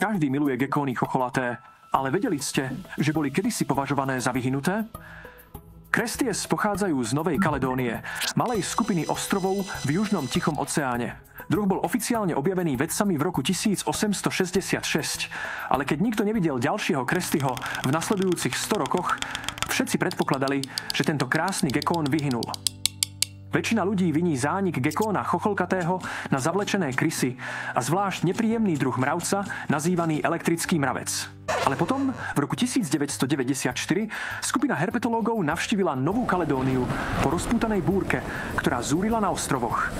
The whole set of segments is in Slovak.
Každý miluje gekóny chocholaté, ale vedeli ste, že boli kedysi považované za vyhynuté? Cresties pochádzajú z Novej Kaledónie, malej skupiny ostrovov v južnom Tichom oceáne. Druh bol oficiálne objavený vedcami v roku 1866, ale keď nikto nevidel ďalšieho Crestyho v nasledujúcich 100 rokoch, všetci predpokladali, že tento krásny gekón vyhynul. Väčšina ľudí viní zánik gekóna chocholkatého na zavlečené krysy a zvlášť nepríjemný druh mravca nazývaný elektrický mravec. Ale potom, v roku 1994, skupina herpetológov navštívila Novú Kaledóniu po rozpútanej búrke, ktorá zúrila na ostrovoch.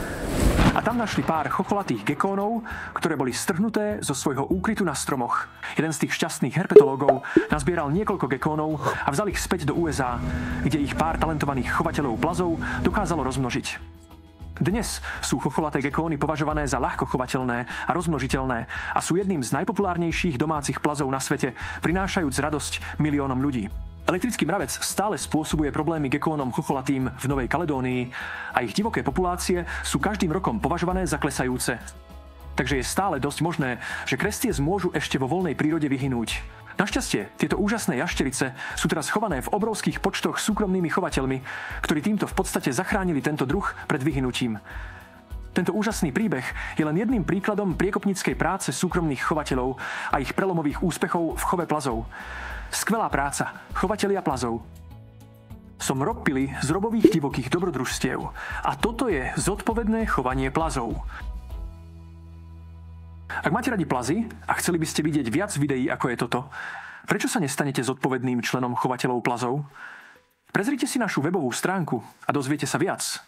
A tam našli pár chocholatých gekónov, ktoré boli strhnuté zo svojho úkrytu na stromoch. Jeden z tých šťastných herpetológov nazbieral niekoľko gekónov a vzal ich späť do USA, kde ich pár talentovaných chovateľov plazov dokázalo rozmnožiť. Dnes sú chocholaté gekóny považované za ľahko chovateľné a rozmnožiteľné a sú jedným z najpopulárnejších domácich plazov na svete, prinášajúc radosť miliónom ľudí. Elektrický mravec stále spôsobuje problémy gekónom chocholatým v Novej Kaledónii a ich divoké populácie sú každým rokom považované za klesajúce. Takže je stále dosť možné, že Cresties môžu ešte vo voľnej prírode vyhynúť. Našťastie, tieto úžasné jašterice sú teraz chované v obrovských počtoch súkromnými chovateľmi, ktorí týmto v podstate zachránili tento druh pred vyhynutím. Tento úžasný príbeh je len jedným príkladom priekopníckej práce súkromných chovateľov a ich prelomových úspechov v chove plazov. Skvelá práca, chovatelia plazov. Som Rob Pili z Robových divokých dobrodružstiev a toto je zodpovedné chovanie plazov. Ak máte radi plazy a chceli by ste vidieť viac videí ako je toto, prečo sa nestanete zodpovedným členom chovateľov plazov? Prezrite si našu webovú stránku a dozviete sa viac.